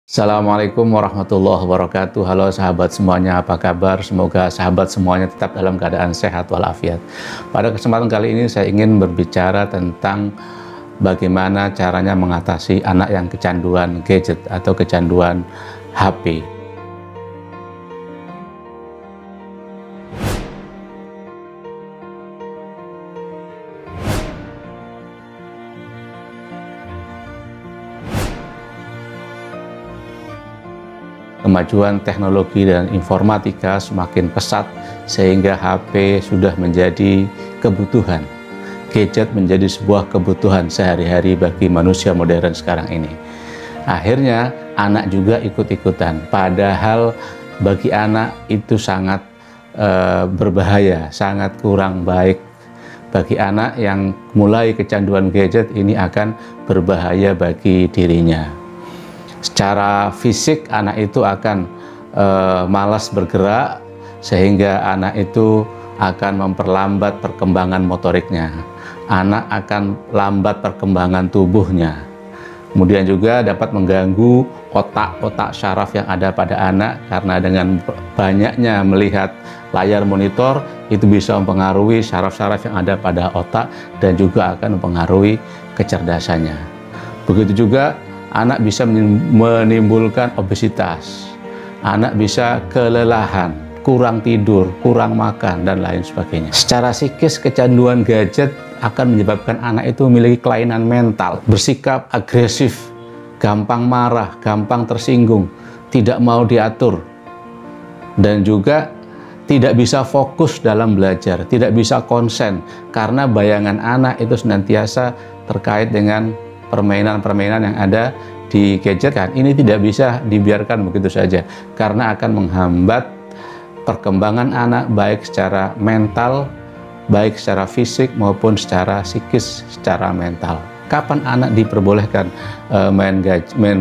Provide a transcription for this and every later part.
Assalamualaikum warahmatullahi wabarakatuh. Halo sahabat semuanya, apa kabar? Semoga sahabat semuanya tetap dalam keadaan sehat walafiat. Pada kesempatan kali ini saya ingin berbicara tentang bagaimana caranya mengatasi anak yang kecanduan gadget atau kecanduan HP. Kemajuan teknologi dan informatika semakin pesat sehingga HP sudah menjadi kebutuhan. Gadget menjadi sebuah kebutuhan sehari-hari bagi manusia modern sekarang ini. Akhirnya anak juga ikut-ikutan, padahal bagi anak itu sangat berbahaya, sangat kurang baik. Bagi anak yang mulai kecanduan gadget ini akan berbahaya bagi dirinya. Secara fisik anak itu akan malas bergerak sehingga anak itu akan memperlambat perkembangan motoriknya. Anak akan lambat perkembangan tubuhnya. Kemudian juga dapat mengganggu otak-otak syaraf yang ada pada anak karena dengan banyaknya melihat layar monitor itu bisa mempengaruhi syaraf-syaraf yang ada pada otak dan juga akan mempengaruhi kecerdasannya. Begitu juga anak bisa menimbulkan obesitas, anak bisa kelelahan, kurang tidur, kurang makan, dan lain sebagainya. Secara psikis, kecanduan gadget akan menyebabkan anak itu memiliki kelainan mental, bersikap agresif, gampang marah, gampang tersinggung, tidak mau diatur, dan juga tidak bisa fokus dalam belajar, tidak bisa konsen, karena bayangan anak itu senantiasa terkait dengan permainan-permainan yang ada di gadget kan. Ini tidak bisa dibiarkan begitu saja karena akan menghambat perkembangan anak baik secara mental, baik secara fisik maupun secara psikis, secara mental. Kapan anak diperbolehkan main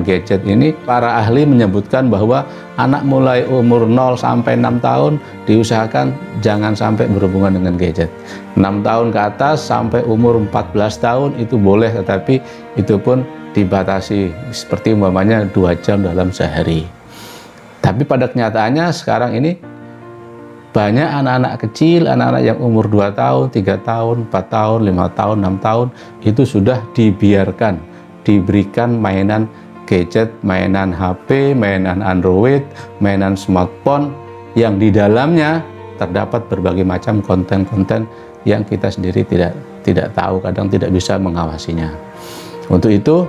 gadget ini? Para ahli menyebutkan bahwa anak mulai umur 0 sampai 6 tahun diusahakan jangan sampai berhubungan dengan gadget. 6 tahun ke atas sampai umur 14 tahun itu boleh, tetapi itu pun dibatasi seperti umpamanya 2 jam dalam sehari. Tapi pada kenyataannya sekarang ini banyak anak-anak kecil, anak-anak yang umur 2 tahun, 3 tahun, 4 tahun, 5 tahun, 6 tahun itu sudah dibiarkan, diberikan mainan gadget, mainan HP, mainan Android, mainan smartphone yang di dalamnya terdapat berbagai macam konten-konten yang kita sendiri tidak tahu, kadang tidak bisa mengawasinya. Untuk itu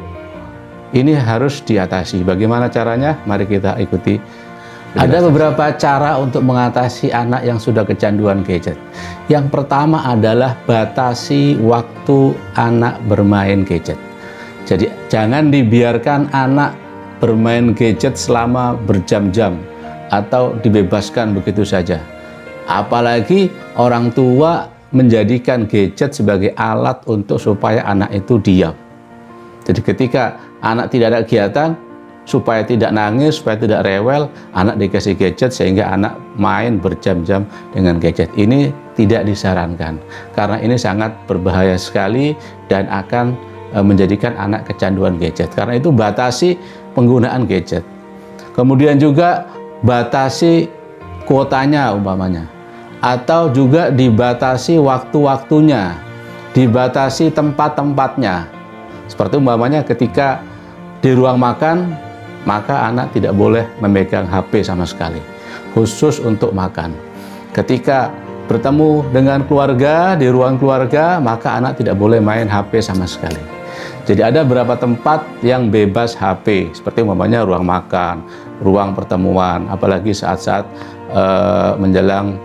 ini harus diatasi. Bagaimana caranya? Mari kita ikuti. Ada beberapa cara untuk mengatasi anak yang sudah kecanduan gadget. Yang pertama adalah batasi waktu anak bermain gadget. Jadi jangan dibiarkan anak bermain gadget selama berjam-jam atau dibebaskan begitu saja. Apalagi orang tua menjadikan gadget sebagai alat untuk supaya anak itu diam. Jadi ketika anak tidak ada kegiatan, supaya tidak nangis, supaya tidak rewel, anak dikasih gadget sehingga anak main berjam-jam dengan gadget. Ini tidak disarankan karena ini sangat berbahaya sekali dan akan menjadikan anak kecanduan gadget. Karena itu batasi penggunaan gadget. Kemudian juga batasi kuotanya umpamanya, atau juga dibatasi waktu-waktunya, dibatasi tempat-tempatnya. Seperti umpamanya ketika di ruang makan, maka anak tidak boleh memegang HP sama sekali, khusus untuk makan. Ketika bertemu dengan keluarga, di ruang keluarga, maka anak tidak boleh main HP sama sekali. Jadi ada beberapa tempat yang bebas HP, seperti umpamanya ruang makan, ruang pertemuan, apalagi saat-saat menjelang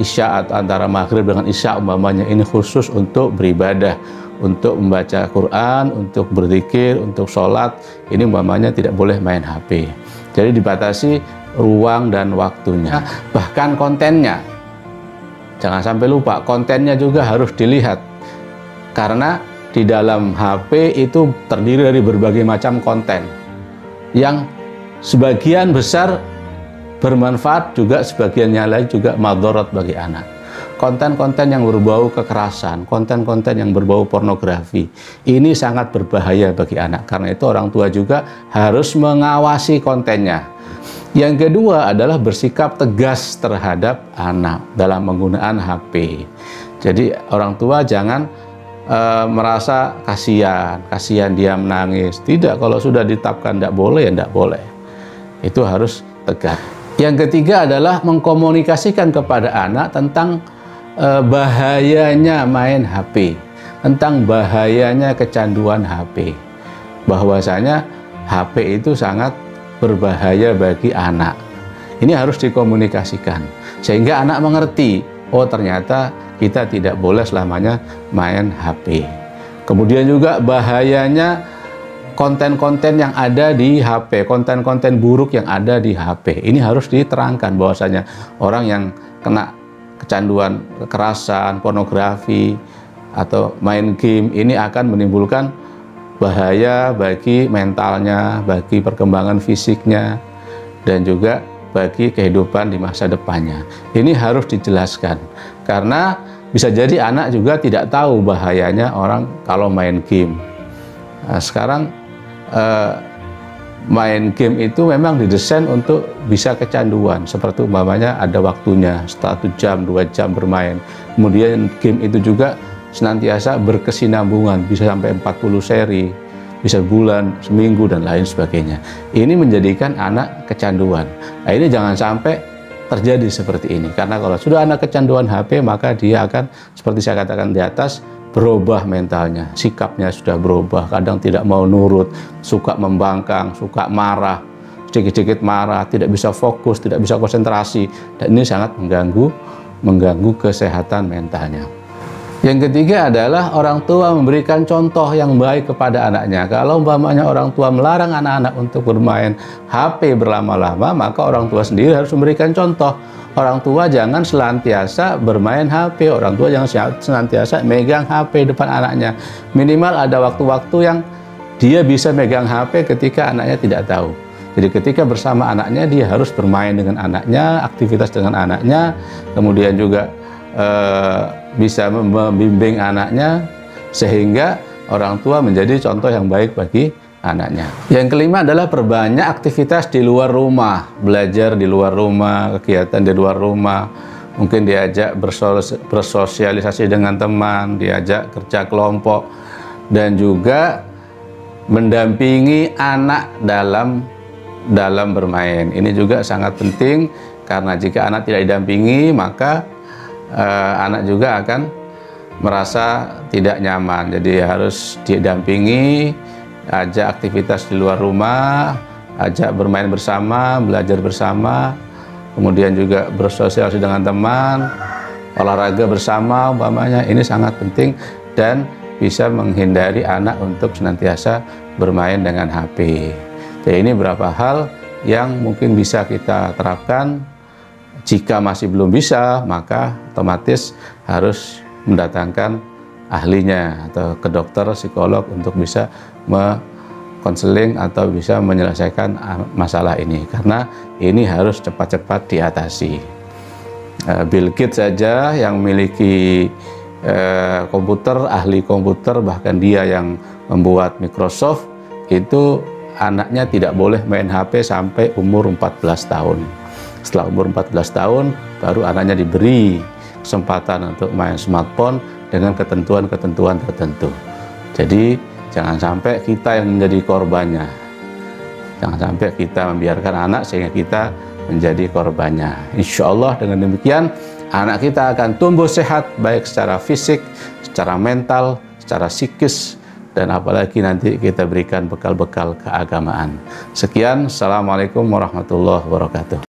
Isya atau antara maghrib dengan Isya umpamanya, ini khusus untuk beribadah, untuk membaca Quran, untuk berzikir, untuk sholat. Ini umpamanya tidak boleh main HP. Jadi dibatasi ruang dan waktunya. Bahkan kontennya, jangan sampai lupa, kontennya juga harus dilihat. Karena di dalam HP itu terdiri dari berbagai macam konten yang sebagian besar bermanfaat, juga sebagiannya lain juga madharat bagi anak. Konten-konten yang berbau kekerasan, konten-konten yang berbau pornografi, ini sangat berbahaya bagi anak. Karena itu orang tua juga harus mengawasi kontennya. Yang kedua adalah bersikap tegas terhadap anak dalam penggunaan HP. Jadi orang tua jangan merasa kasihan dia menangis. Tidak, kalau sudah ditetapkan tidak boleh, ya tidak boleh. Itu harus tegas. Yang ketiga adalah mengkomunikasikan kepada anak tentang bahayanya main HP, tentang bahayanya kecanduan HP. Bahwasanya HP itu sangat berbahaya bagi anak. Ini harus dikomunikasikan sehingga anak mengerti, oh ternyata kita tidak boleh selamanya main HP. Kemudian juga bahayanya konten-konten yang ada di HP, konten-konten buruk yang ada di HP. Ini harus diterangkan bahwasanya orang yang kena kecanduan kekerasan, pornografi, atau main game ini akan menimbulkan bahaya bagi mentalnya, bagi perkembangan fisiknya, dan juga bagi kehidupan di masa depannya. Ini harus dijelaskan, karena bisa jadi anak juga tidak tahu bahayanya orang kalau main game. Nah, sekarang main game itu memang didesain untuk bisa kecanduan, seperti umpamanya ada waktunya, 1 jam, 2 jam bermain. Kemudian game itu juga senantiasa berkesinambungan, bisa sampai 40 seri, bisa bulan, seminggu, dan lain sebagainya. Ini menjadikan anak kecanduan. Nah, ini jangan sampai terjadi seperti ini, karena kalau sudah anak kecanduan HP, maka dia akan, seperti saya katakan di atas, berubah mentalnya, sikapnya sudah berubah, kadang tidak mau nurut, suka membangkang, suka marah, sedikit-sedikit marah, tidak bisa fokus, tidak bisa konsentrasi, dan ini sangat mengganggu kesehatan mentalnya. Yang ketiga adalah orang tua memberikan contoh yang baik kepada anaknya. Kalau umpamanya orang tua melarang anak-anak untuk bermain HP berlama-lama, maka orang tua sendiri harus memberikan contoh. Orang tua jangan senantiasa bermain HP, orang tua jangan senantiasa megang HP depan anaknya. Minimal ada waktu-waktu yang dia bisa megang HP ketika anaknya tidak tahu. Jadi ketika bersama anaknya, dia harus bermain dengan anaknya, aktivitas dengan anaknya, kemudian juga bisa membimbing anaknya, sehingga orang tua menjadi contoh yang baik bagi anaknya. Yang kelima adalah perbanyak aktivitas di luar rumah, belajar di luar rumah, kegiatan di luar rumah, mungkin diajak bersosialisasi dengan teman, diajak kerja kelompok, dan juga mendampingi anak dalam bermain. Ini juga sangat penting, karena jika anak tidak didampingi, maka anak juga akan merasa tidak nyaman. Jadi harus didampingi, ajak aktivitas di luar rumah, ajak bermain bersama, belajar bersama, kemudian juga bersosialisasi dengan teman, olahraga bersama umpamanya. Ini sangat penting dan bisa menghindari anak untuk senantiasa bermain dengan HP. Jadi ini beberapa hal yang mungkin bisa kita terapkan. Jika masih belum bisa, maka otomatis harus mendatangkan ahlinya atau ke dokter, psikolog, untuk bisa konseling atau bisa menyelesaikan masalah ini, karena ini harus cepat-cepat diatasi. Bill Gates saja yang memiliki komputer, ahli komputer, bahkan dia yang membuat Microsoft, itu anaknya tidak boleh main HP sampai umur 14 tahun. Setelah umur 14 tahun, baru anaknya diberi kesempatan untuk main smartphone dengan ketentuan-ketentuan tertentu. Jadi jangan sampai kita yang menjadi korbannya. Jangan sampai kita membiarkan anak sehingga kita menjadi korbannya. Insya Allah dengan demikian anak kita akan tumbuh sehat, baik secara fisik, secara mental, secara psikis, dan apalagi nanti kita berikan bekal-bekal keagamaan. Sekian, Assalamualaikum warahmatullahi wabarakatuh.